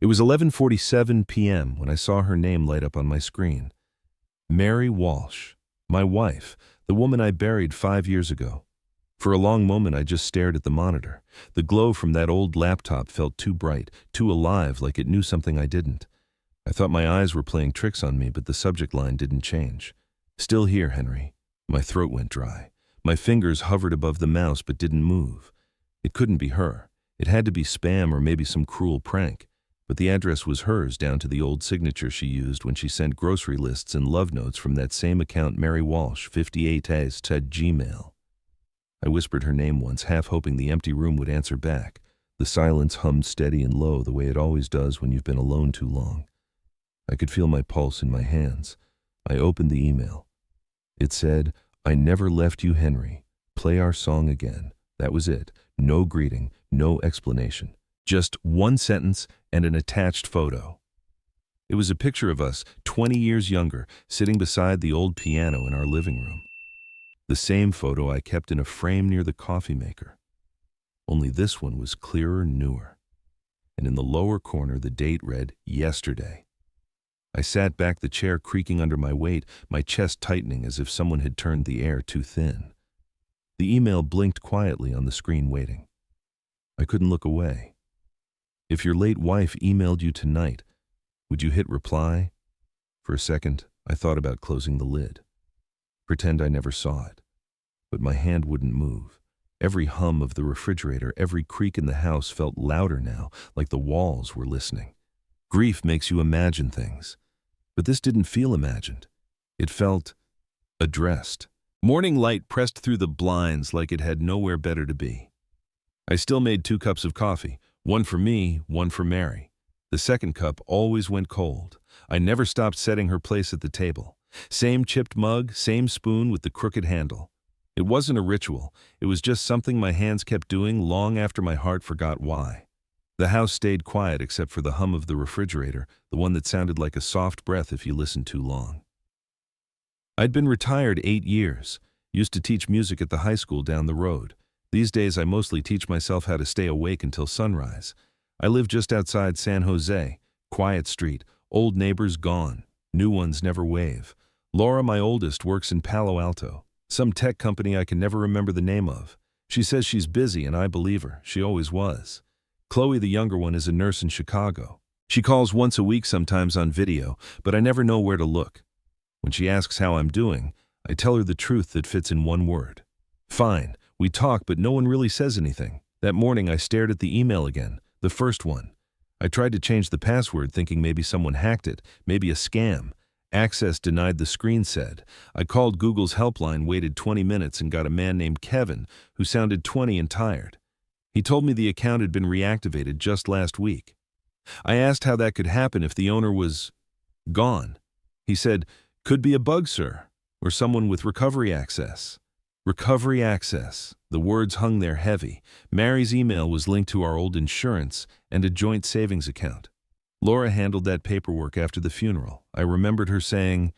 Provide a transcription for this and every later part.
It was 11:47 p.m. when I saw her name light up on my screen. Mary Walsh, my wife, the woman I buried 5 years ago. For a long moment I just stared at the monitor. The glow from that old laptop felt too bright, too alive, like it knew something I didn't. I thought my eyes were playing tricks on me, but the subject line didn't change. Still here, Henry. My throat went dry. My fingers hovered above the mouse but didn't move. It couldn't be her. It had to be spam or maybe some cruel prank. But the address was hers, down to the old signature she used when she sent grocery lists and love notes from that same account, Mary Walsh, 58 at Gmail. I whispered her name once, half hoping the empty room would answer back. The silence hummed steady and low, the way it always does when you've been alone too long. I could feel my pulse in my hands. I opened the email. It said, "I never left you, Henry. Play our song again." That was it. No greeting, no explanation. Just one sentence and an attached photo. It was a picture of us, 20 years younger, sitting beside the old piano in our living room. The same photo I kept in a frame near the coffee maker. Only this one was clearer, newer. And in the lower corner, the date read, yesterday. I sat back, the chair creaking under my weight, my chest tightening as if someone had turned the air too thin. The email blinked quietly on the screen, waiting. I couldn't look away. "If your late wife emailed you tonight, would you hit reply?" For a second, I thought about closing the lid. Pretend I never saw it. But my hand wouldn't move. Every hum of the refrigerator, every creak in the house felt louder now, like the walls were listening. Grief makes you imagine things. But this didn't feel imagined. It felt addressed. Morning light pressed through the blinds like it had nowhere better to be. I still made 2 cups of coffee, one for me, one for Mary. The second cup always went cold. I never stopped setting her place at the table. Same chipped mug, same spoon with the crooked handle. It wasn't a ritual. It was just something my hands kept doing long after my heart forgot why. The house stayed quiet except for the hum of the refrigerator, the one that sounded like a soft breath if you listened too long. I'd been retired 8 years, used to teach music at the high school down the road. These days I mostly teach myself how to stay awake until sunrise. I live just outside San Jose, quiet street, old neighbors gone, new ones never wave. Laura, my oldest, works in Palo Alto, some tech company I can never remember the name of. She says she's busy and I believe her, she always was. Chloe, the younger one, is a nurse in Chicago. She calls once a week sometimes on video, but I never know where to look. When she asks how I'm doing, I tell her the truth that fits in one word. Fine. We talk, but no one really says anything. That morning I stared at the email again, the first one. I tried to change the password thinking maybe someone hacked it, maybe a scam. Access denied, the screen said. I called Google's helpline, waited 20 minutes and got a man named Kevin who sounded 20 and tired. He told me the account had been reactivated just last week. I asked how that could happen if the owner was gone. He said, "Could be a bug, sir, or someone with recovery access." Recovery access. The words hung there heavy. Mary's email was linked to our old insurance and a joint savings account. Laura handled that paperwork after the funeral. I remembered her saying,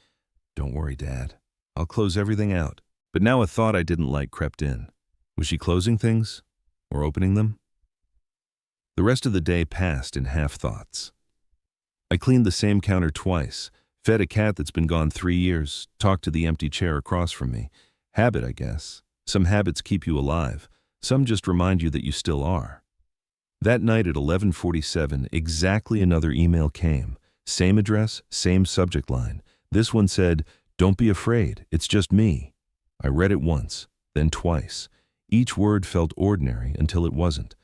"Don't worry, Dad. I'll close everything out." But now a thought I didn't like crept in. Was she closing things? Or opening them? The rest of the day passed in half-thoughts. I cleaned the same counter twice, fed a cat that's been gone 3 years, talked to the empty chair across from me. Habit, I guess. Some habits keep you alive. Some just remind you that you still are. That night at 11:47, exactly another email came. Same address, same subject line. This one said, "Don't be afraid, it's just me." I read it once, then twice. Each word felt ordinary until it wasn't.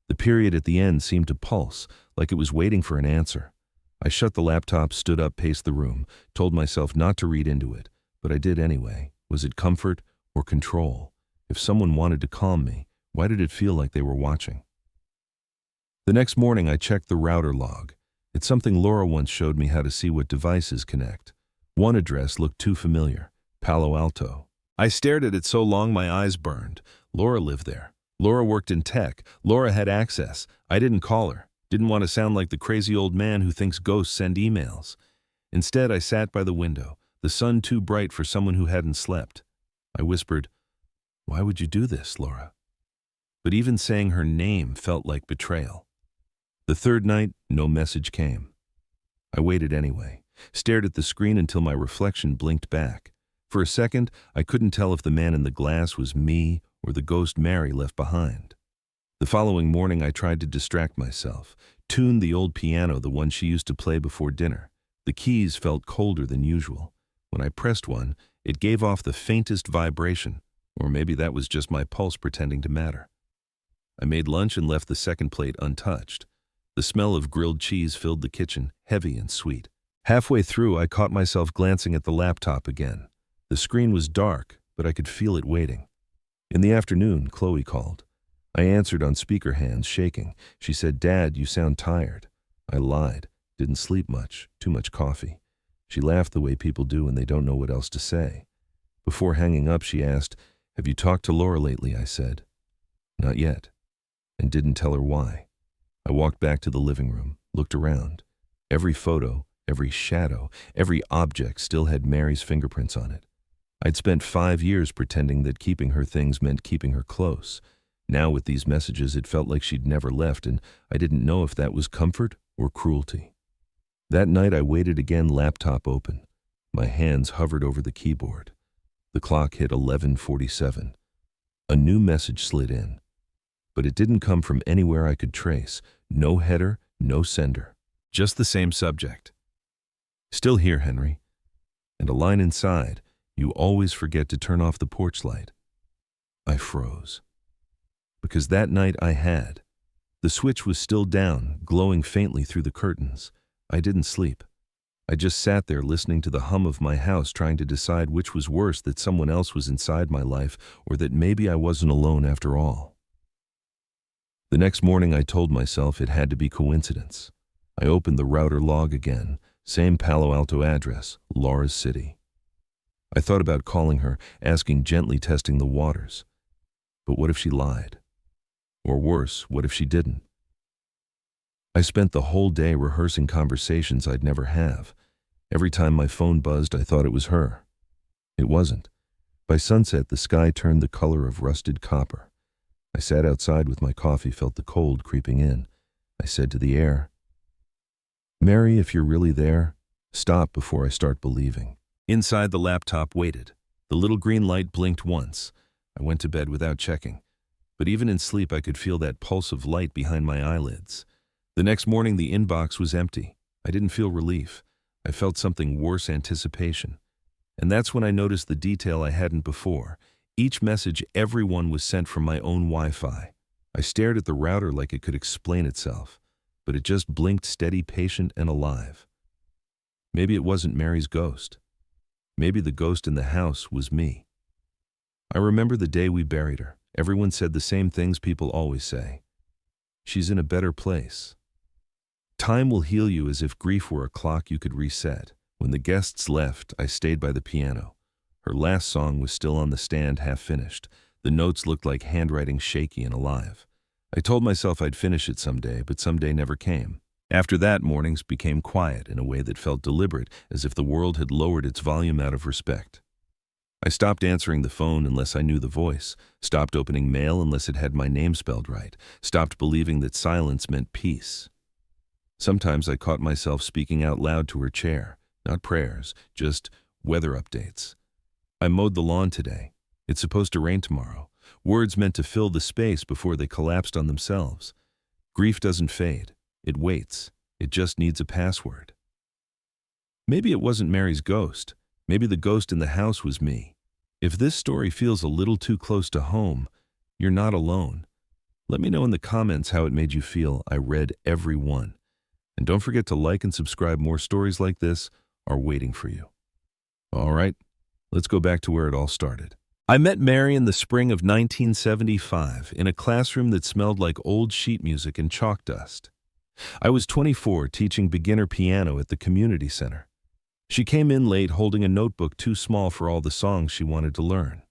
The period at the end seemed to pulse, like it was waiting for an answer. I shut the laptop, stood up, paced the room, told myself not to read into it, but I did anyway. Was it comfort or control? If someone wanted to calm me, why did it feel like they were watching? The next morning I checked the router log. It's something Laura once showed me how to see what devices connect. One address looked too familiar, Palo Alto. I stared at it so long my eyes burned. Laura lived there. Laura worked in tech. Laura had access. I didn't call her. Didn't want to sound like the crazy old man who thinks ghosts send emails. Instead, I sat by the window, the sun too bright for someone who hadn't slept. I whispered, "Why would you do this, Laura?" But even saying her name felt like betrayal. The third night, no message came. I waited anyway, stared at the screen until my reflection blinked back. For a second, I couldn't tell if the man in the glass was me or the ghost Mary left behind. The following morning, I tried to distract myself, tuned the old piano, the one she used to play before dinner. The keys felt colder than usual. When I pressed one, it gave off the faintest vibration, or maybe that was just my pulse pretending to matter. I made lunch and left the second plate untouched. The smell of grilled cheese filled the kitchen, heavy and sweet. Halfway through, I caught myself glancing at the laptop again. The screen was dark, but I could feel it waiting. In the afternoon, Chloe called. I answered on speaker, hands shaking. She said, "Dad, you sound tired." I lied. Didn't sleep much. Too much coffee. She laughed the way people do when they don't know what else to say. Before hanging up, she asked, "Have you talked to Laura lately?" I said, "Not yet," and didn't tell her why. I walked back to the living room, looked around. Every photo, every shadow, every object still had Mary's fingerprints on it. I'd spent 5 years pretending that keeping her things meant keeping her close. Now with these messages, it felt like she'd never left, and I didn't know if that was comfort or cruelty. That night I waited again, laptop open. My hands hovered over the keyboard. The clock hit 11:47. A new message slid in. But it didn't come from anywhere I could trace. No header, no sender. Just the same subject. "Still here, Henry." And a line inside, "You always forget to turn off the porch light." I froze. Because that night I had. The switch was still down, glowing faintly through the curtains. I didn't sleep. I just sat there listening to the hum of my house, trying to decide which was worse, that someone else was inside my life or that maybe I wasn't alone after all. The next morning I told myself it had to be coincidence. I opened the router log again. Same Palo Alto address, Laura's city. I thought about calling her, asking, gently testing the waters. But what if she lied? Or worse, what if she didn't? I spent the whole day rehearsing conversations I'd never have. Every time my phone buzzed, I thought it was her. It wasn't. By sunset, the sky turned the color of rusted copper. I sat outside with my coffee, felt the cold creeping in. I said to the air, "Mary, if you're really there, stop before I start believing." Inside, the laptop waited. The little green light blinked once. I went to bed without checking. But even in sleep, I could feel that pulse of light behind my eyelids. The next morning, the inbox was empty. I didn't feel relief. I felt something worse, anticipation. And that's when I noticed the detail I hadn't before. Each message, every one, was sent from my own Wi-Fi. I stared at the router like it could explain itself, but it just blinked steady, patient, and alive. Maybe it wasn't Mary's ghost. Maybe the ghost in the house was me. I remember the day we buried her. Everyone said the same things people always say. She's in a better place. Time will heal you, as if grief were a clock you could reset. When the guests left, I stayed by the piano. Her last song was still on the stand, half finished. The notes looked like handwriting, shaky and alive. I told myself I'd finish it someday, but someday never came. After that, mornings became quiet in a way that felt deliberate, as if the world had lowered its volume out of respect. I stopped answering the phone unless I knew the voice, stopped opening mail unless it had my name spelled right, stopped believing that silence meant peace. Sometimes I caught myself speaking out loud to her chair, not prayers, just weather updates. "I mowed the lawn today. It's supposed to rain tomorrow." Words meant to fill the space before they collapsed on themselves. Grief doesn't fade. It waits. It just needs a password. Maybe it wasn't Mary's ghost. Maybe the ghost in the house was me. If this story feels a little too close to home, you're not alone. Let me know in the comments how it made you feel. I read every one. And don't forget to like and subscribe. More stories like this are waiting for you. All right, let's go back to where it all started. I met Mary in the spring of 1975 in a classroom that smelled like old sheet music and chalk dust. I was 24, teaching beginner piano at the community center. She came in late, holding a notebook too small for all the songs she wanted to learn.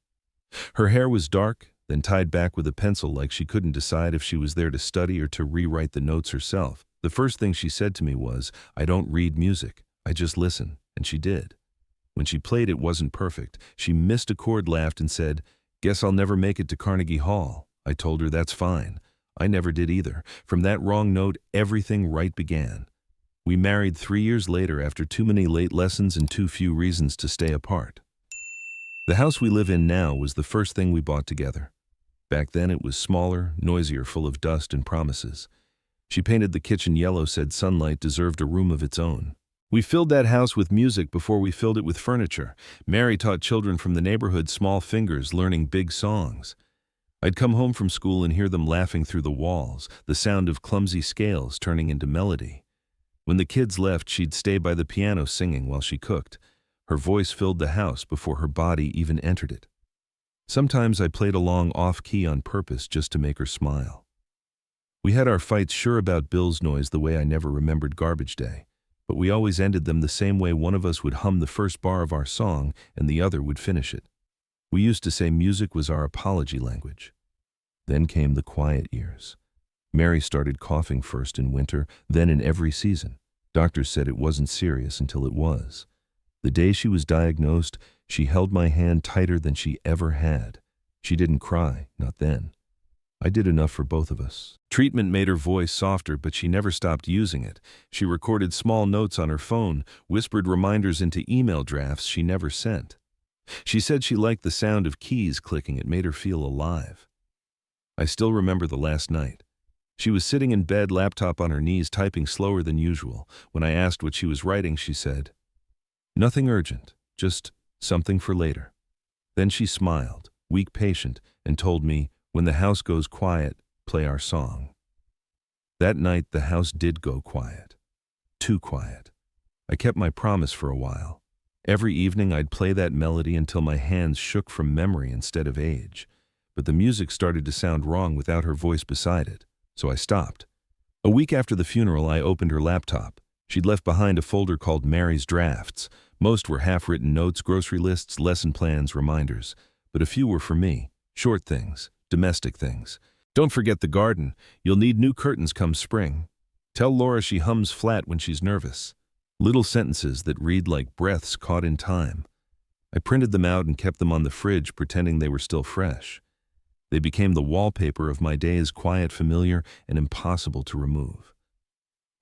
Her hair was dark, then tied back with a pencil, like she couldn't decide if she was there to study or to rewrite the notes herself. The first thing she said to me was, "I don't read music, I just listen," and she did. When she played, it wasn't perfect. She missed a chord, laughed, and said, "Guess I'll never make it to Carnegie Hall." I told her that's fine. I never did either. From that wrong note, everything right began. We married 3 years later after too many late lessons and too few reasons to stay apart. The house we live in now was the first thing we bought together. Back then it was smaller, noisier, full of dust and promises. She painted the kitchen yellow, said sunlight deserved a room of its own. We filled that house with music before we filled it with furniture. Mary taught children from the neighborhood small fingers learning big songs. I'd come home from school and hear them laughing through the walls, the sound of clumsy scales turning into melody. When the kids left, she'd stay by the piano singing while she cooked. Her voice filled the house before her body even entered it. Sometimes I played along off-key on purpose just to make her smile. We had our fights sure about Bill's noise the way I never remembered garbage day, but we always ended them the same way. One of us would hum the first bar of our song and the other would finish it. We used to say music was our apology language. Then came the quiet years. Mary started coughing first in winter, then in every season. Doctors said it wasn't serious until it was. The day she was diagnosed, she held my hand tighter than she ever had. She didn't cry, not then. I did enough for both of us. Treatment made her voice softer, but she never stopped using it. She recorded small notes on her phone, whispered reminders into email drafts she never sent. She said she liked the sound of keys clicking. It made her feel alive. I still remember the last night. She was sitting in bed, laptop on her knees, typing slower than usual. When I asked what she was writing, she said, "Nothing urgent, just something for later." Then she smiled, weak, patient, and told me, "When the house goes quiet, play our song." That night, the house did go quiet. Too quiet. I kept my promise for a while. Every evening, I'd play that melody until my hands shook from memory instead of age. But the music started to sound wrong without her voice beside it, so I stopped. A week after the funeral, I opened her laptop. She'd left behind a folder called Mary's Drafts. Most were half-written notes, grocery lists, lesson plans, reminders. But a few were for me, short things, domestic things. "Don't forget the garden. You'll need new curtains come spring. Tell Laura she hums flat when she's nervous." Little sentences that read like breaths caught in time. I printed them out and kept them on the fridge, pretending they were still fresh. They became the wallpaper of my days, quiet, familiar, and impossible to remove.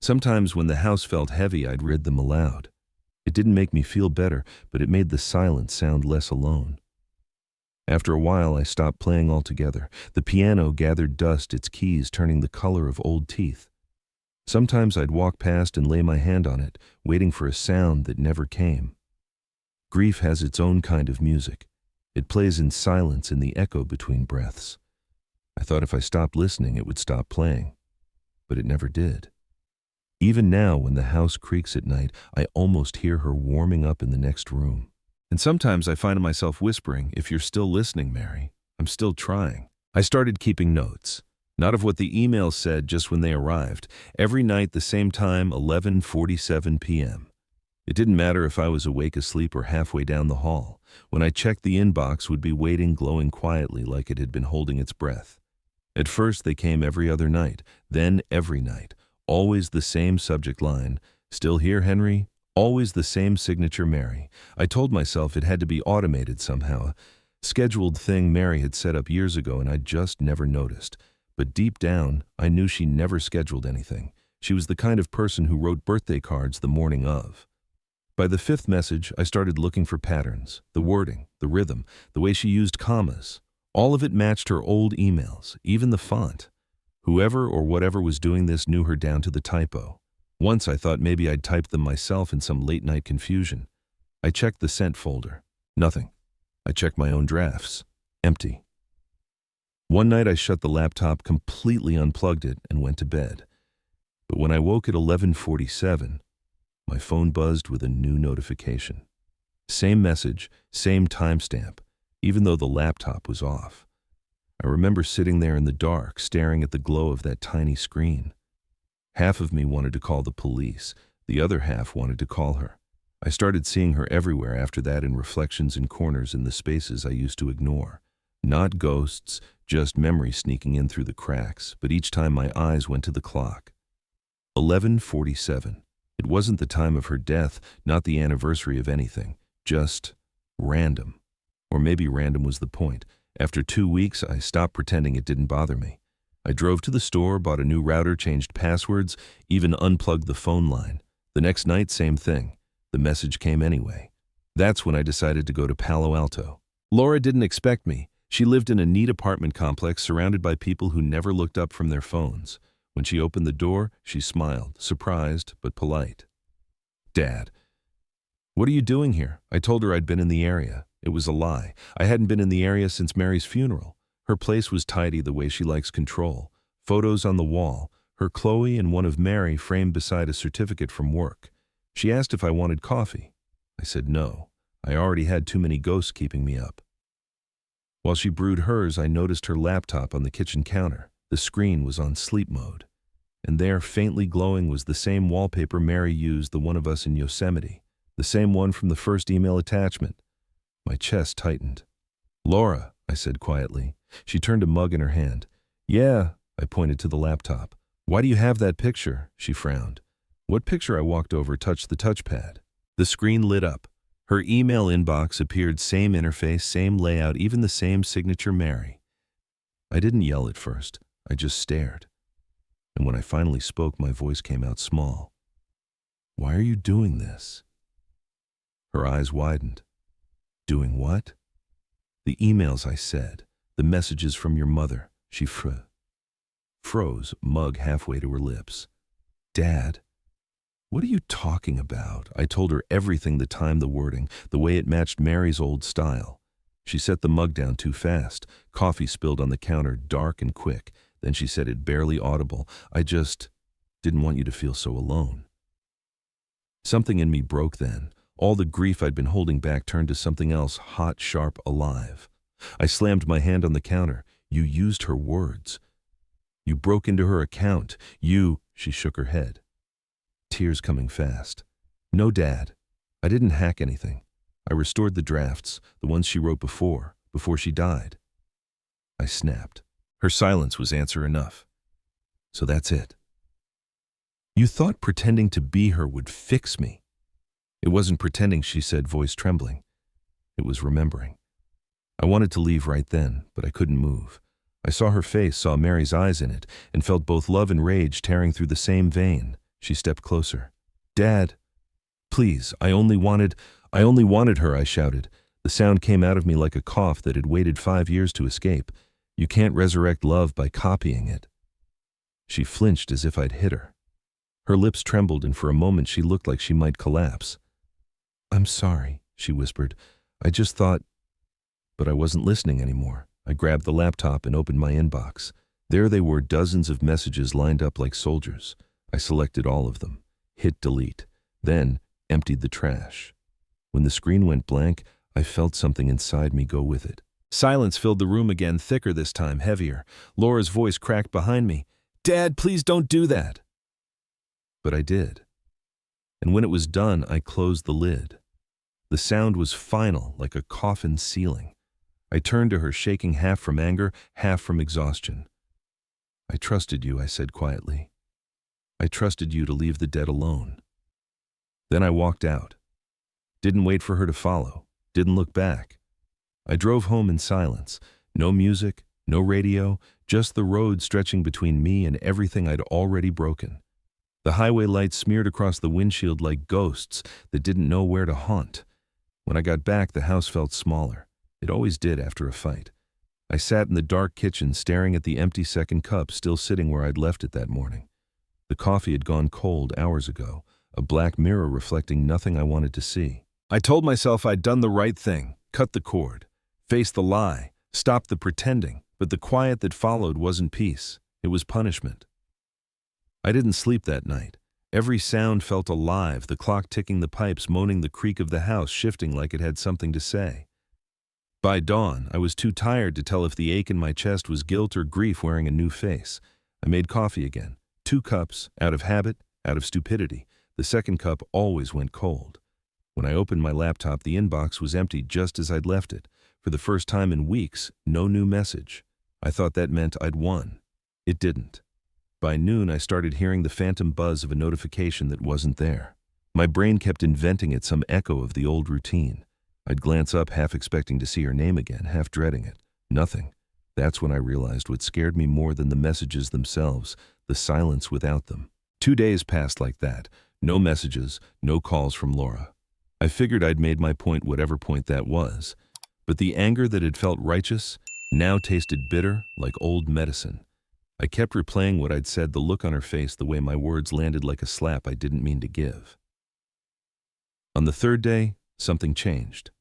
Sometimes when the house felt heavy, I'd read them aloud. It didn't make me feel better, but it made the silence sound less alone. After a while, I stopped playing altogether. The piano gathered dust, its keys turning the color of old teeth. Sometimes I'd walk past and lay my hand on it, waiting for a sound that never came. Grief has its own kind of music. It plays in silence, in the echo between breaths. I thought if I stopped listening, it would stop playing. But it never did. Even now, when the house creaks at night, I almost hear her warming up in the next room. And sometimes I find myself whispering, "If you're still listening, Mary, I'm still trying." I started keeping notes. Not of what the emails said, just when they arrived. Every night, the same time, 11:47 p.m. It didn't matter if I was awake, asleep, or halfway down the hall. When I checked, the inbox would be waiting, glowing quietly like it had been holding its breath. At first, they came every other night, then every night. Always the same subject line. "Still here, Henry?" Always the same signature, Mary. I told myself it had to be automated somehow. Scheduled thing Mary had set up years ago, and I'd just never noticed. But deep down, I knew she never scheduled anything. She was the kind of person who wrote birthday cards the morning of. By the fifth message, I started looking for patterns, the wording, the rhythm, the way she used commas. All of it matched her old emails, even the font. Whoever or whatever was doing this knew her down to the typo. Once I thought maybe I'd typed them myself in some late-night confusion. I checked the sent folder. Nothing. I checked my own drafts. Empty. One night I shut the laptop, completely unplugged it, and went to bed. But when I woke at 11:47, my phone buzzed with a new notification. Same message, same timestamp, even though the laptop was off. I remember sitting there in the dark, staring at the glow of that tiny screen. Half of me wanted to call the police. The other half wanted to call her. I started seeing her everywhere after that, in reflections in corners, in the spaces I used to ignore. Not ghosts, just memory sneaking in through the cracks, but each time my eyes went to the clock. 11:47. It wasn't the time of her death, not the anniversary of anything, just random. Or maybe random was the point. After 2 weeks, I stopped pretending it didn't bother me. I drove to the store, bought a new router, changed passwords, even unplugged the phone line. The next night, same thing. The message came anyway. That's when I decided to go to Palo Alto. Laura didn't expect me. She lived in a neat apartment complex surrounded by people who never looked up from their phones. When she opened the door, she smiled, surprised but polite. "Dad, what are you doing here?" I told her I'd been in the area. It was a lie. I hadn't been in the area since Mary's funeral. Her place was tidy the way she likes control. Photos on the wall, her Chloe and one of Mary framed beside a certificate from work. She asked if I wanted coffee. I said no. I already had too many ghosts keeping me up. While she brewed hers, I noticed her laptop on the kitchen counter. The screen was on sleep mode. And there, faintly glowing, was the same wallpaper Mary used, the one of us in Yosemite. The same one from the first email attachment. My chest tightened. "Laura," I said quietly. She turned a mug in her hand. "Yeah," I pointed to the laptop. "Why do you have that picture?" She frowned. "What picture?" I walked over, touched the touchpad. The screen lit up. Her email inbox appeared, same interface, same layout, even the same signature, Mary. I didn't yell at first. I just stared. And when I finally spoke, my voice came out small. "Why are you doing this?" Her eyes widened. "Doing what?" "The emails," I said. "The messages from your mother." She froze, mug halfway to her lips. "Dad, what are you talking about?" I told her everything, the time, the wording, the way it matched Mary's old style. She set the mug down too fast. Coffee spilled on the counter, dark and quick. Then she said it barely audible. "I just didn't want you to feel so alone." Something in me broke then. All the grief I'd been holding back turned to something else, hot, sharp, alive. I slammed my hand on the counter. "You used her words. You broke into her account. She shook her head. Tears coming fast. "No, Dad. I didn't hack anything. I restored the drafts, the ones she wrote before she died." I snapped. Her silence was answer enough. "So that's it. You thought pretending to be her would fix me." "It wasn't pretending," she said, voice trembling. It was remembering. I wanted to leave right then, but I couldn't move. I saw her face, saw Mary's eyes in it, and felt both love and rage tearing through the same vein. She stepped closer. "Dad, please, I only wanted her," I shouted. The sound came out of me like a cough that had waited 5 years to escape. "You can't resurrect love by copying it." She flinched as if I'd hit her. Her lips trembled, and for a moment she looked like she might collapse. "I'm sorry," she whispered. "I just thought—" But I wasn't listening anymore. I grabbed the laptop and opened my inbox. There they were, dozens of messages lined up like soldiers. I selected all of them, hit delete, then emptied the trash. When the screen went blank, I felt something inside me go with it. Silence filled the room again, thicker this time, heavier. Laura's voice cracked behind me. "Dad, please don't do that." But I did. And when it was done, I closed the lid. The sound was final, like a coffin sealing. I turned to her, shaking half from anger, half from exhaustion. "I trusted you," I said quietly. "I trusted you to leave the dead alone." Then I walked out. Didn't wait for her to follow. Didn't look back. I drove home in silence. No music, no radio, just the road stretching between me and everything I'd already broken. The highway lights smeared across the windshield like ghosts that didn't know where to haunt. When I got back, the house felt smaller. It always did after a fight. I sat in the dark kitchen staring at the empty second cup still sitting where I'd left it that morning. The coffee had gone cold hours ago, a black mirror reflecting nothing I wanted to see. I told myself I'd done the right thing, cut the cord, face the lie, stop the pretending, but the quiet that followed wasn't peace. It was punishment. I didn't sleep that night. Every sound felt alive, the clock ticking, the pipes moaning, the creak of the house shifting like it had something to say. By dawn, I was too tired to tell if the ache in my chest was guilt or grief wearing a new face. I made coffee again. 2 cups, out of habit, out of stupidity. The second cup always went cold. When I opened my laptop, the inbox was empty just as I'd left it. For the first time in weeks, no new message. I thought that meant I'd won. It didn't. By noon, I started hearing the phantom buzz of a notification that wasn't there. My brain kept inventing it, some echo of the old routine. I'd glance up, half expecting to see her name again, half dreading it. Nothing. That's when I realized what scared me more than the messages themselves, the silence without them. 2 days passed like that. No messages, no calls from Laura. I figured I'd made my point, whatever point that was. But the anger that had felt righteous now tasted bitter, like old medicine. I kept replaying what I'd said, the look on her face, the way my words landed like a slap I didn't mean to give. On the third day, something changed.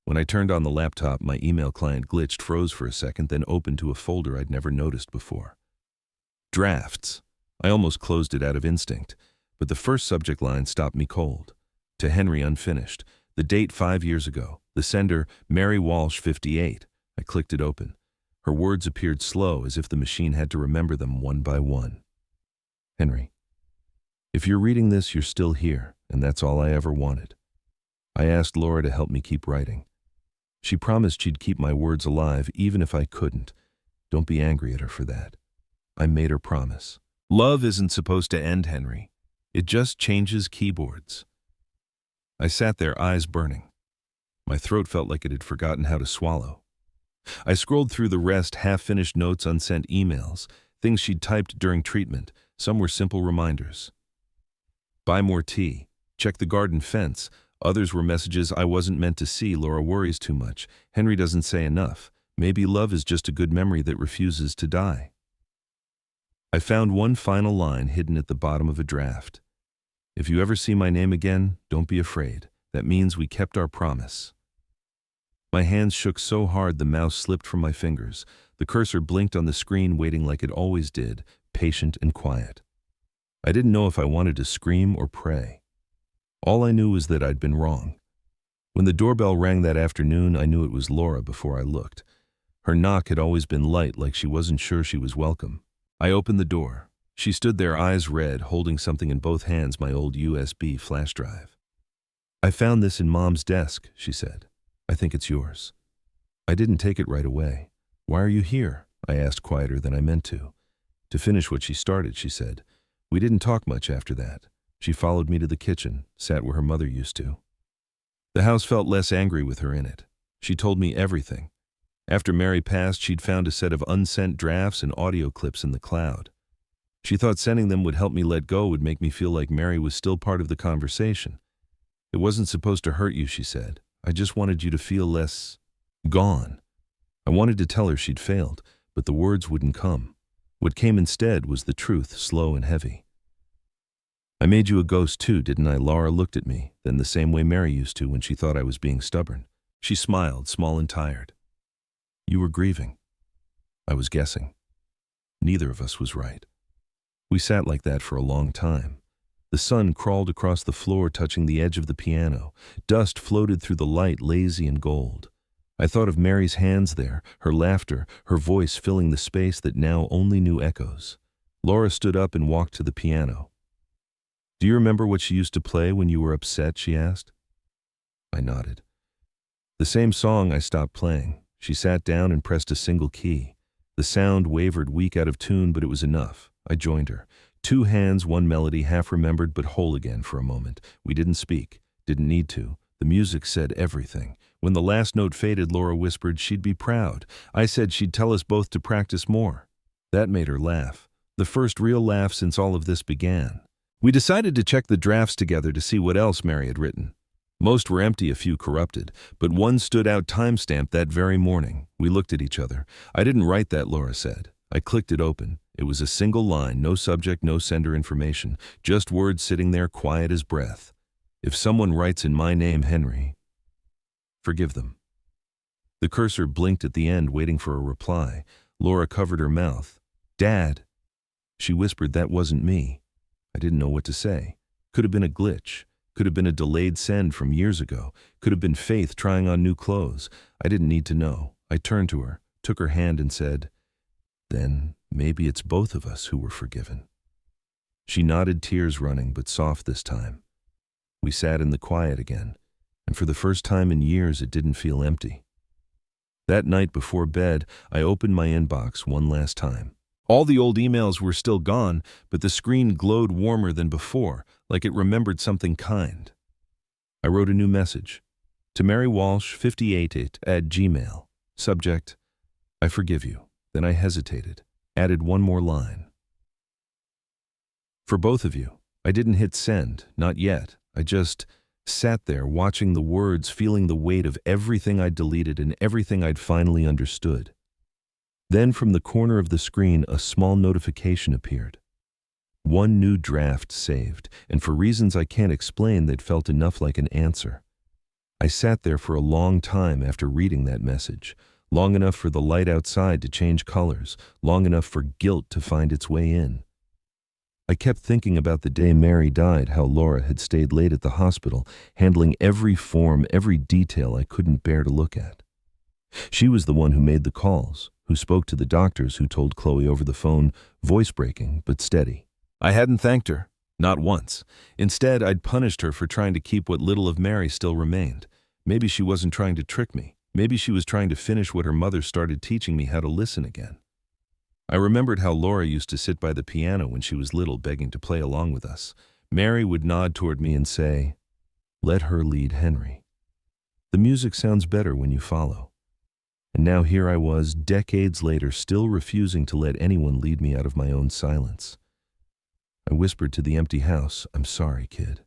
When I turned on the laptop, my email client glitched, froze for a second, then opened to a folder I'd never noticed before. Drafts. I almost closed it out of instinct, but the first subject line stopped me cold. To Henry, unfinished. The date 5 years ago. The sender, Mary Walsh, 58. I clicked it open. Her words appeared slow, as if the machine had to remember them one by one. Henry, if you're reading this, you're still here, and that's all I ever wanted. I asked Laura to help me keep writing. She promised she'd keep my words alive, even if I couldn't. Don't be angry at her for that. I made her promise. Love isn't supposed to end, Henry. It just changes keyboards. I sat there, eyes burning. My throat felt like it had forgotten how to swallow. I scrolled through the rest, half-finished notes, unsent emails, things she'd typed during treatment. Some were simple reminders. Buy more tea. Check the garden fence. Others were messages I wasn't meant to see. Laura worries too much. Henry doesn't say enough. Maybe love is just a good memory that refuses to die. I found one final line hidden at the bottom of a draft. If you ever see my name again, don't be afraid. That means we kept our promise. My hands shook so hard the mouse slipped from my fingers. The cursor blinked on the screen, waiting like it always did, patient and quiet. I didn't know if I wanted to scream or pray. All I knew was that I'd been wrong. When the doorbell rang that afternoon, I knew it was Laura before I looked. Her knock had always been light, like she wasn't sure she was welcome. I opened the door. She stood there, eyes red, holding something in both hands, my old USB flash drive. I found this in Mom's desk, she said. I think it's yours. I didn't take it right away. Why are you here? I asked, quieter than I meant to. To finish what she started, she said. We didn't talk much after that. She followed me to the kitchen, sat where her mother used to. The house felt less angry with her in it. She told me everything. After Mary passed, she'd found a set of unsent drafts and audio clips in the cloud. She thought sending them would help me let go, would make me feel like Mary was still part of the conversation. It wasn't supposed to hurt you, she said. I just wanted you to feel less gone. I wanted to tell her she'd failed, but the words wouldn't come. What came instead was the truth, slow and heavy. I made you a ghost too, didn't I? Laura looked at me, then the same way Mary used to when she thought I was being stubborn. She smiled, small and tired. You were grieving. I was guessing. Neither of us was right. We sat like that for a long time. The sun crawled across the floor, touching the edge of the piano. Dust floated through the light, lazy and gold. I thought of Mary's hands there, her laughter, her voice filling the space that now only knew echoes. Laura stood up and walked to the piano. Do you remember what she used to play when you were upset? She asked. I nodded. The same song I stopped playing. She sat down and pressed a single key. The sound wavered, weak, out of tune, but it was enough. I joined her. 2 hands, 1 melody, half remembered but whole again for a moment. We didn't speak, didn't need to. The music said everything. When the last note faded, Laura whispered she'd be proud. I said she'd tell us both to practice more. That made her laugh. The first real laugh since all of this began. We decided to check the drafts together to see what else Mary had written. Most were empty, a few corrupted, but one stood out, timestamped that very morning. We looked at each other. I didn't write that, Laura said. I clicked it open. It was a single line, no subject, no sender information, just words sitting there, quiet as breath. If someone writes in my name, Henry, forgive them. The cursor blinked at the end, waiting for a reply. Laura covered her mouth. Dad. She whispered that wasn't me. I didn't know what to say. Could have been a glitch. Could have been a delayed send from years ago. Could have been Faith trying on new clothes. I didn't need to know. I turned to her, took her hand and said, then maybe it's both of us who were forgiven. She nodded, tears running, but soft this time. We sat in the quiet again, and for the first time in years it didn't feel empty. That night before bed, I opened my inbox one last time. All the old emails were still gone, but the screen glowed warmer than before, like it remembered something kind. I wrote a new message. To Mary Walsh, 58 @gmail. Subject, I forgive you. Then I hesitated, added one more line. For both of you. I didn't hit send, not yet. I just sat there watching the words, feeling the weight of everything I'd deleted and everything I'd finally understood. Then from the corner of the screen, a small notification appeared. One new draft saved, and for reasons I can't explain, that felt enough like an answer. I sat there for a long time after reading that message, long enough for the light outside to change colors, long enough for guilt to find its way in. I kept thinking about the day Mary died, how Laura had stayed late at the hospital, handling every form, every detail I couldn't bear to look at. She was the one who made the calls, who spoke to the doctors, who told Chloe over the phone, voice breaking but steady. I hadn't thanked her, not once. Instead, I'd punished her for trying to keep what little of Mary still remained. Maybe she wasn't trying to trick me. Maybe she was trying to finish what her mother started, teaching me how to listen again. I remembered how Laura used to sit by the piano when she was little, begging to play along with us. Mary would nod toward me and say, "Let her lead Henry. The music sounds better when you follow." And now here I was, decades later, still refusing to let anyone lead me out of my own silence. I whispered to the empty house, "I'm sorry, kid.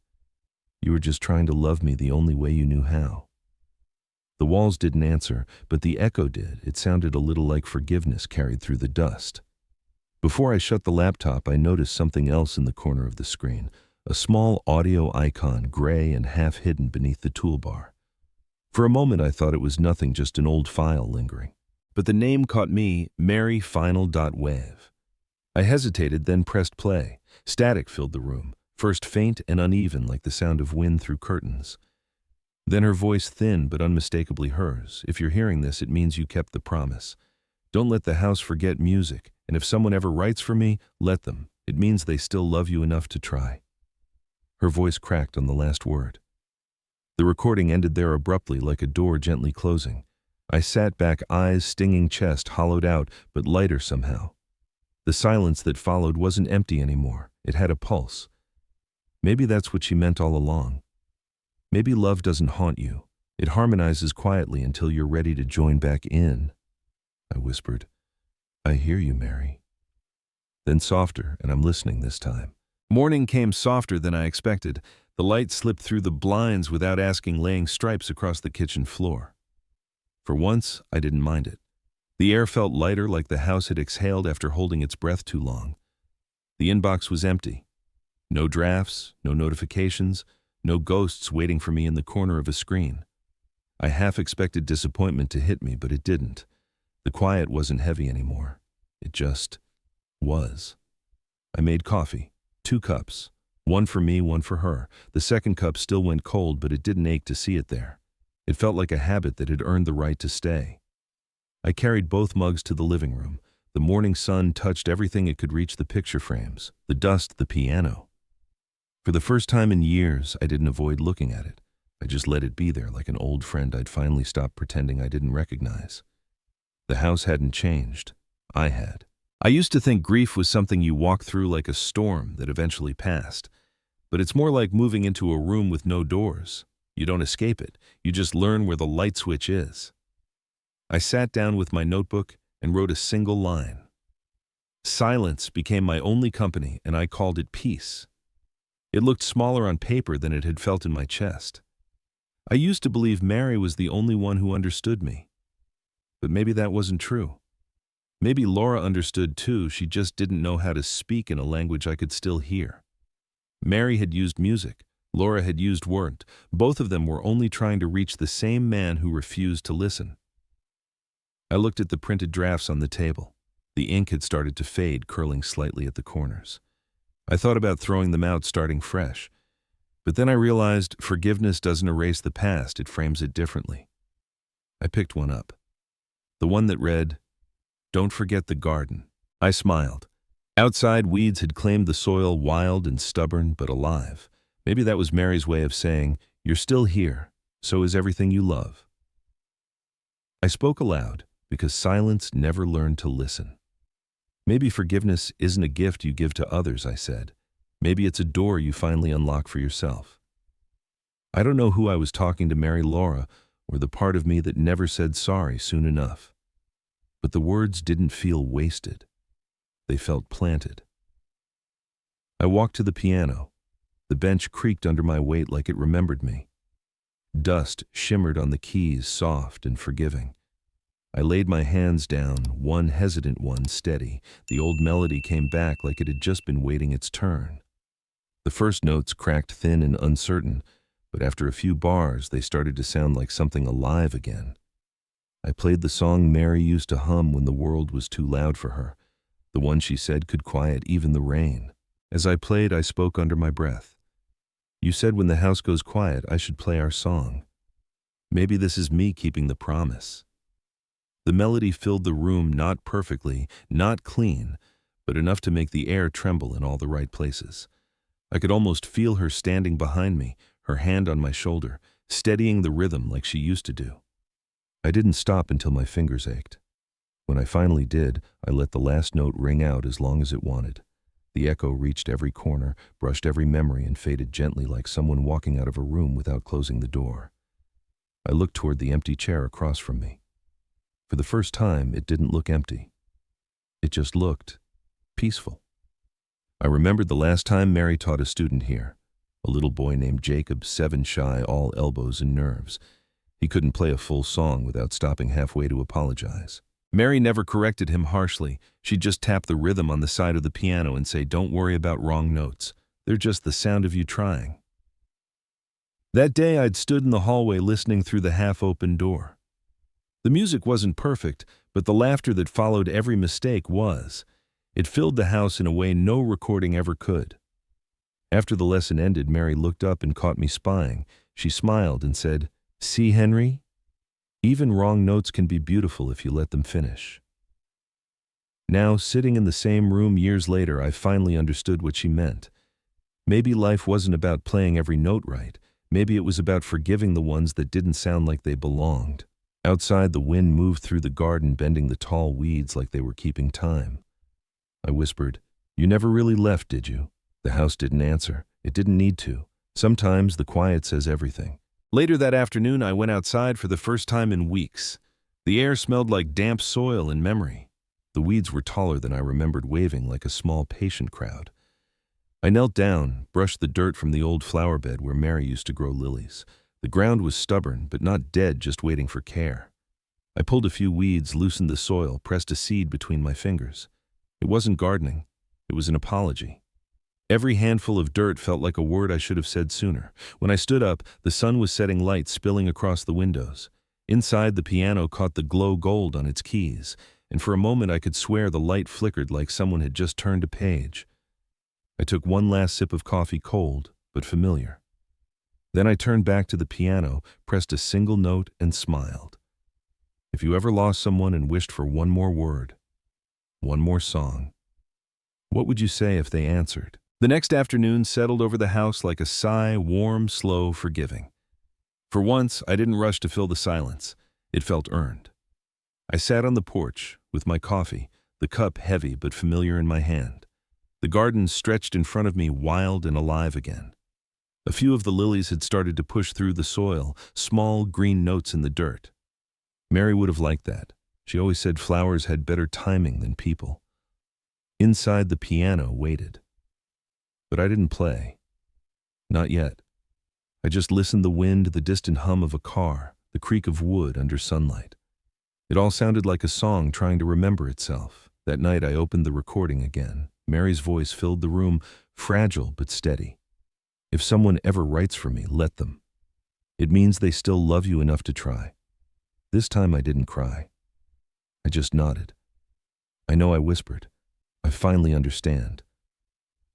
You were just trying to love me the only way you knew how." The walls didn't answer, but the echo did. It sounded a little like forgiveness carried through the dust. Before I shut the laptop, I noticed something else in the corner of the screen, a small audio icon, gray and half hidden beneath the toolbar. For a moment I thought it was nothing, just an old file lingering. But the name caught me, maryfinal.wav. I hesitated, then pressed play. Static filled the room, first faint and uneven like the sound of wind through curtains. Then her voice, thin but unmistakably hers. "If you're hearing this, it means you kept the promise. Don't let the house forget music, and if someone ever writes for me, let them. It means they still love you enough to try." Her voice cracked on the last word. The recording ended there abruptly, like a door gently closing. I sat back, eyes stinging, chest hollowed out, but lighter somehow. The silence that followed wasn't empty anymore. It had a pulse. Maybe that's what she meant all along. Maybe love doesn't haunt you. It harmonizes quietly until you're ready to join back in. I whispered, "I hear you, Mary." Then softer, and I'm listening this time. Morning came softer than I expected. The light slipped through the blinds without asking, laying stripes across the kitchen floor. For once, I didn't mind it. The air felt lighter, like the house had exhaled after holding its breath too long. The inbox was empty. No drafts, no notifications, no ghosts waiting for me in the corner of a screen. I half expected disappointment to hit me, but it didn't. The quiet wasn't heavy anymore. It just was. I made coffee, 2 cups, one for me, one for her. The second cup still went cold, but it didn't ache to see it there. It felt like a habit that had earned the right to stay. I carried both mugs to the living room. The morning sun touched everything it could reach: the picture frames, the dust, the piano. For the first time in years, I didn't avoid looking at it. I just let it be there, like an old friend I'd finally stopped pretending I didn't recognize. The house hadn't changed. I had. I used to think grief was something you walk through, like a storm that eventually passed. But it's more like moving into a room with no doors. You don't escape it. You just learn where the light switch is. I sat down with my notebook and wrote a single line. Silence became my only company, and I called it peace. It looked smaller on paper than it had felt in my chest. I used to believe Mary was the only one who understood me. But maybe that wasn't true. Maybe Laura understood too, she just didn't know how to speak in a language I could still hear. Mary had used music. Laura had used words. Both of them were only trying to reach the same man who refused to listen. I looked at the printed drafts on the table. The ink had started to fade, curling slightly at the corners. I thought about throwing them out, starting fresh. But then I realized forgiveness doesn't erase the past, it frames it differently. I picked one up. The one that read, "Don't forget the garden." I smiled. Outside, weeds had claimed the soil, wild and stubborn, but alive. Maybe that was Mary's way of saying, "You're still here, so is everything you love." I spoke aloud, because silence never learned to listen. "Maybe forgiveness isn't a gift you give to others," I said. "Maybe it's a door you finally unlock for yourself." I don't know who I was talking to, Mary, Laura, or the part of me that never said sorry soon enough. but the words didn't feel wasted. They felt planted. I walked to the piano. The bench creaked under my weight like it remembered me. Dust shimmered on the keys, soft and forgiving. I laid my hands down, one hesitant one steady. The old melody came back like it had just been waiting its turn. The first notes cracked thin and uncertain, but after a few bars, they started to sound like something alive again. I played the song Mary used to hum when the world was too loud for her, the one she said could quiet even the rain. As I played, I spoke under my breath. You said when the house goes quiet, I should play our song. Maybe this is me keeping the promise. The melody filled the room, not perfectly, not clean, but enough to make the air tremble in all the right places. I could almost feel her standing behind me, her hand on my shoulder, steadying the rhythm like she used to do. I didn't stop until my fingers ached. When I finally did, I let the last note ring out as long as it wanted. The echo reached every corner, brushed every memory, and faded gently like someone walking out of a room without closing the door. I looked toward the empty chair across from me. For the first time, it didn't look empty. It just looked peaceful. I remembered the last time Mary taught a student here, a little boy named Jacob, 7 shy, all elbows and nerves. He couldn't play a full song without stopping halfway to apologize. Mary never corrected him harshly. She'd just tap the rhythm on the side of the piano and say, "Don't worry about wrong notes. They're just the sound of you trying." That day, I'd stood in the hallway listening through the half-open door. The music wasn't perfect, but the laughter that followed every mistake was. It filled the house in a way no recording ever could. After the lesson ended, Mary looked up and caught me spying. She smiled and said, "See, Henry? Even wrong notes can be beautiful if you let them finish." Now, sitting in the same room years later, I finally understood what she meant. Maybe life wasn't about playing every note right. Maybe it was about forgiving the ones that didn't sound like they belonged. Outside, the wind moved through the garden, bending the tall weeds like they were keeping time. I whispered, "You never really left, did you?" The house didn't answer. It didn't need to. Sometimes the quiet says everything. Later that afternoon, I went outside for the first time in weeks. The air smelled like damp soil and memory. The weeds were taller than I remembered, waving like a small, patient crowd. I knelt down, brushed the dirt from the old flower bed where Mary used to grow lilies. The ground was stubborn, but not dead, just waiting for care. I pulled a few weeds, loosened the soil, pressed a seed between my fingers. It wasn't gardening. It was an apology. Every handful of dirt felt like a word I should have said sooner. When I stood up, the sun was setting, light spilling across the windows. Inside, the piano caught the glow gold on its keys, and for a moment I could swear the light flickered like someone had just turned a page. I took one last sip of coffee, cold but familiar. Then I turned back to the piano, pressed a single note, and smiled. If you ever lost someone and wished for one more word, one more song, what would you say if they answered? The next afternoon settled over the house like a sigh, warm, slow, forgiving. For once, I didn't rush to fill the silence. It felt earned. I sat on the porch with my coffee, the cup heavy but familiar in my hand. The garden stretched in front of me, wild and alive again. A few of the lilies had started to push through the soil, small green notes in the dirt. Mary would have liked that. She always said flowers had better timing than people. Inside, the piano waited. But I didn't play. Not yet. I just listened the wind, the distant hum of a car, the creak of wood under sunlight. It all sounded like a song trying to remember itself. That night I opened the recording again. Mary's voice filled the room, fragile but steady. If someone ever writes for me, let them. It means they still love you enough to try. This time I didn't cry. I just nodded. I know I whispered. I finally understand.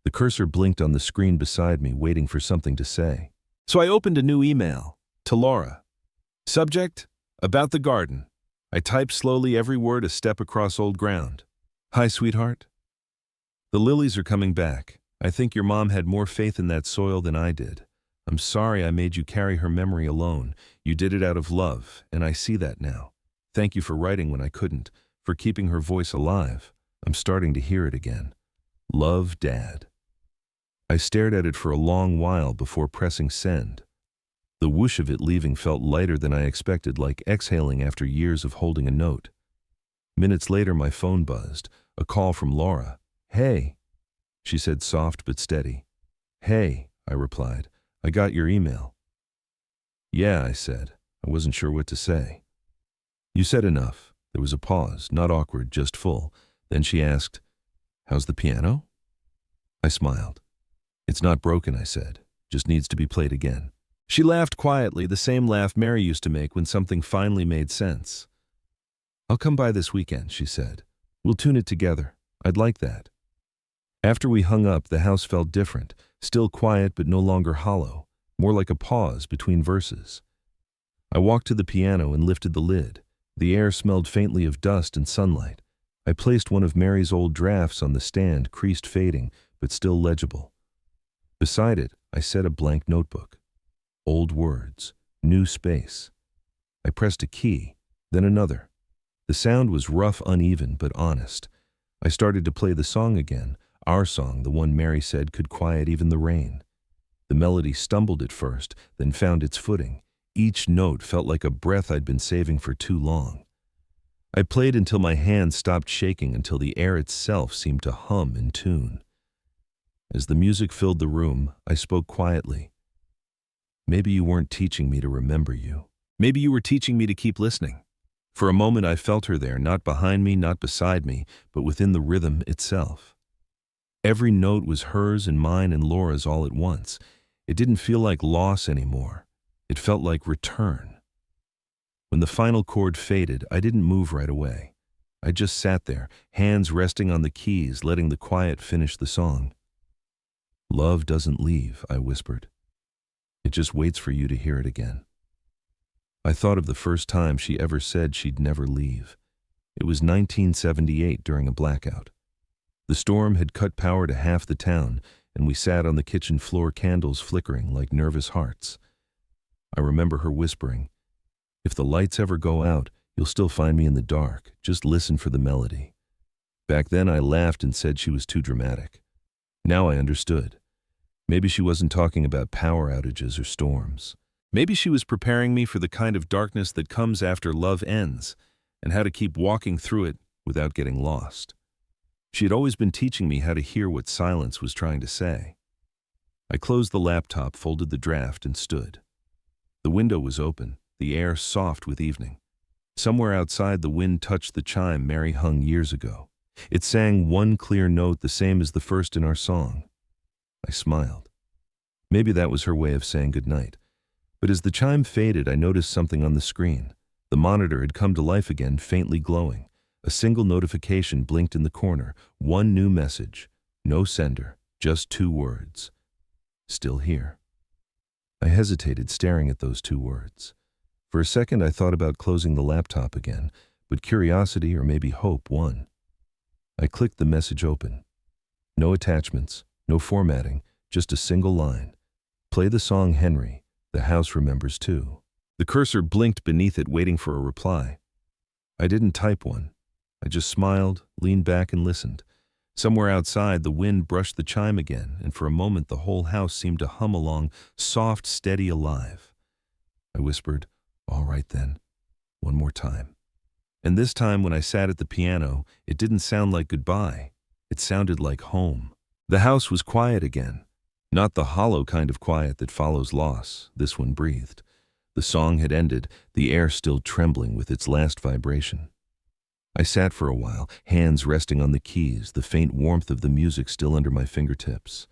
The cursor blinked on the screen beside me, waiting for something to say. So I opened a new email to Laura. Subject, about the garden. I typed slowly, every word a step across old ground. Hi, sweetheart. The lilies are coming back. I think your mom had more faith in that soil than I did. I'm sorry I made you carry her memory alone. You did it out of love, and I see that now. Thank you for writing when I couldn't, for keeping her voice alive. I'm starting to hear it again. Love, Dad. I stared at it for a long while before pressing send. The whoosh of it leaving felt lighter than I expected, like exhaling after years of holding a note. Minutes later, my phone buzzed. A call from Laura. "Hey," she said, soft but steady. "Hey," I replied. "I got your email." "Yeah," I said. I wasn't sure what to say. "You said enough." There was a pause, not awkward, just full. Then she asked, "How's the piano?" I smiled. "It's not broken," I said. "Just needs to be played again." She laughed quietly, the same laugh Mary used to make when something finally made sense. "I'll come by this weekend," she said. "We'll tune it together. I'd like that." After we hung up, the house felt different, still quiet but no longer hollow, more like a pause between verses. I walked to the piano and lifted the lid. The air smelled faintly of dust and sunlight. I placed one of Mary's old drafts on the stand, creased, fading, but still legible. Beside it, I set a blank notebook. Old words, new space. I pressed a key, then another. The sound was rough, uneven, but honest. I started to play the song again, our song, the one Mary said could quiet even the rain. The melody stumbled at first, then found its footing. Each note felt like a breath I'd been saving for too long. I played until my hands stopped shaking, until the air itself seemed to hum in tune. As the music filled the room, I spoke quietly. "Maybe you weren't teaching me to remember you. Maybe you were teaching me to keep listening." For a moment I felt her there, not behind me, not beside me, but within the rhythm itself. Every note was hers and mine and Laura's all at once. It didn't feel like loss anymore. It felt like return. When the final chord faded, I didn't move right away. I just sat there, hands resting on the keys, letting the quiet finish the song. "Love doesn't leave," I whispered. "It just waits for you to hear it again." I thought of the first time she ever said she'd never leave. It was 1978 during a blackout. The storm had cut power to half the town, and we sat on the kitchen floor, candles flickering like nervous hearts. I remember her whispering, "If the lights ever go out, you'll still find me in the dark. Just listen for the melody." Back then I laughed and said she was too dramatic. Now I understood. Maybe she wasn't talking about power outages or storms. Maybe she was preparing me for the kind of darkness that comes after love ends, and how to keep walking through it without getting lost. She had always been teaching me how to hear what silence was trying to say. I closed the laptop, folded the draft, and stood. The window was open, the air soft with evening. Somewhere outside, the wind touched the chime Mary hung years ago. It sang one clear note, the same as the first in our song. I smiled. Maybe that was her way of saying goodnight. But as the chime faded, I noticed something on the screen. The monitor had come to life again, faintly glowing. A single notification blinked in the corner. One new message. No sender, just 2 words. "Still here." I hesitated, staring at those 2 words. For a second I thought about closing the laptop again, but curiosity, or maybe hope, won. I clicked the message open. No attachments, no formatting, just a single line. "Play the song, Henry. The house remembers too." The cursor blinked beneath it, waiting for a reply. I didn't type one. I just smiled, leaned back, and listened. Somewhere outside, the wind brushed the chime again, and for a moment the whole house seemed to hum along, soft, steady, alive. I whispered, "All right then, one more time." And this time, when I sat at the piano, it didn't sound like goodbye. It sounded like home. The house was quiet again. Not the hollow kind of quiet that follows loss. This one breathed. The song had ended, the air still trembling with its last vibration. I sat for a while, hands resting on the keys, the faint warmth of the music still under my fingertips.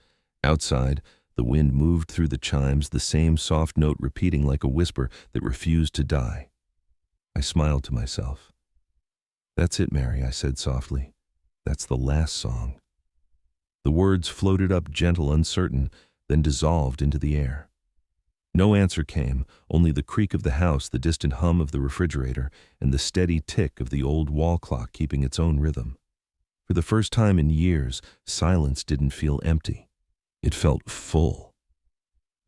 Outside, the wind moved through the chimes, the same soft note repeating like a whisper that refused to die. I smiled to myself. "That's it, Mary," I said softly. "That's the last song." The words floated up, gentle, uncertain, then dissolved into the air. No answer came, only the creak of the house, the distant hum of the refrigerator, and the steady tick of the old wall clock keeping its own rhythm. For the first time in years, silence didn't feel empty. It felt full.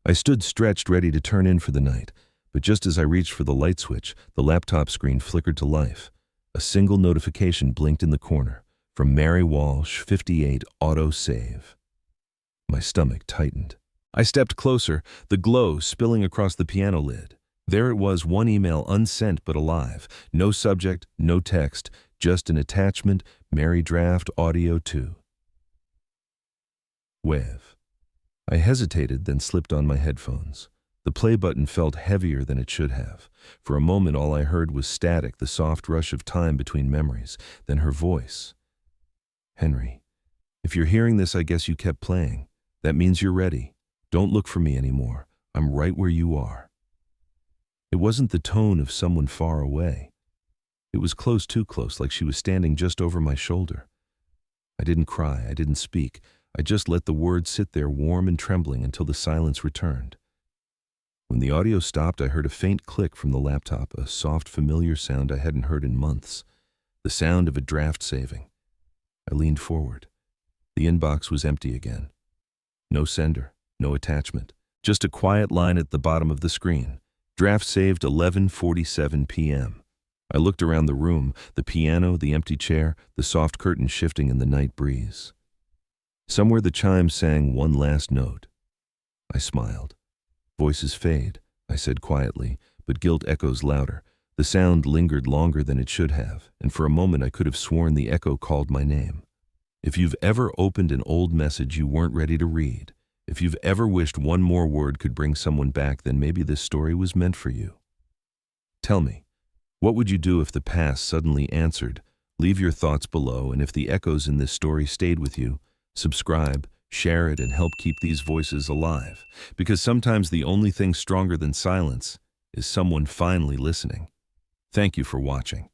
I stood stretched, ready to turn in for the night, but just as I reached for the light switch, the laptop screen flickered to life. A single notification blinked in the corner. From Mary Walsh, 58, auto-save. My stomach tightened. I stepped closer, the glow spilling across the piano lid. There it was, one email unsent but alive. No subject, no text, just an attachment, Mary draft audio 2. Wave. I hesitated, then slipped on my headphones. The play button felt heavier than it should have. For a moment all I heard was static, the soft rush of time between memories. Then her voice. Henry, if you're hearing this, I guess you kept playing. That means you're ready. Don't look for me anymore. I'm right where you are. It wasn't the tone of someone far away. It was close, too close, like she was standing just over my shoulder. I didn't cry, I didn't speak. I just let the words sit there warm and trembling until the silence returned. When the audio stopped, I heard a faint click from the laptop, a soft, familiar sound I hadn't heard in months. The sound of a draft saving. I leaned forward. The inbox was empty again. No sender, no attachment. Just a quiet line at the bottom of the screen. Draft saved 11:47 p.m. I looked around the room, the piano, the empty chair, the soft curtains shifting in the night breeze. Somewhere the chimes sang one last note. I smiled. Voices fade, I said quietly, but guilt echoes louder. The sound lingered longer than it should have, and for a moment I could have sworn the echo called my name. If you've ever opened an old message you weren't ready to read, if you've ever wished one more word could bring someone back, then maybe this story was meant for you. Tell me, what would you do if the past suddenly answered? Leave your thoughts below, and if the echoes in this story stayed with you, subscribe, share it, and help keep these voices alive. Because sometimes the only thing stronger than silence is someone finally listening. Thank you for watching.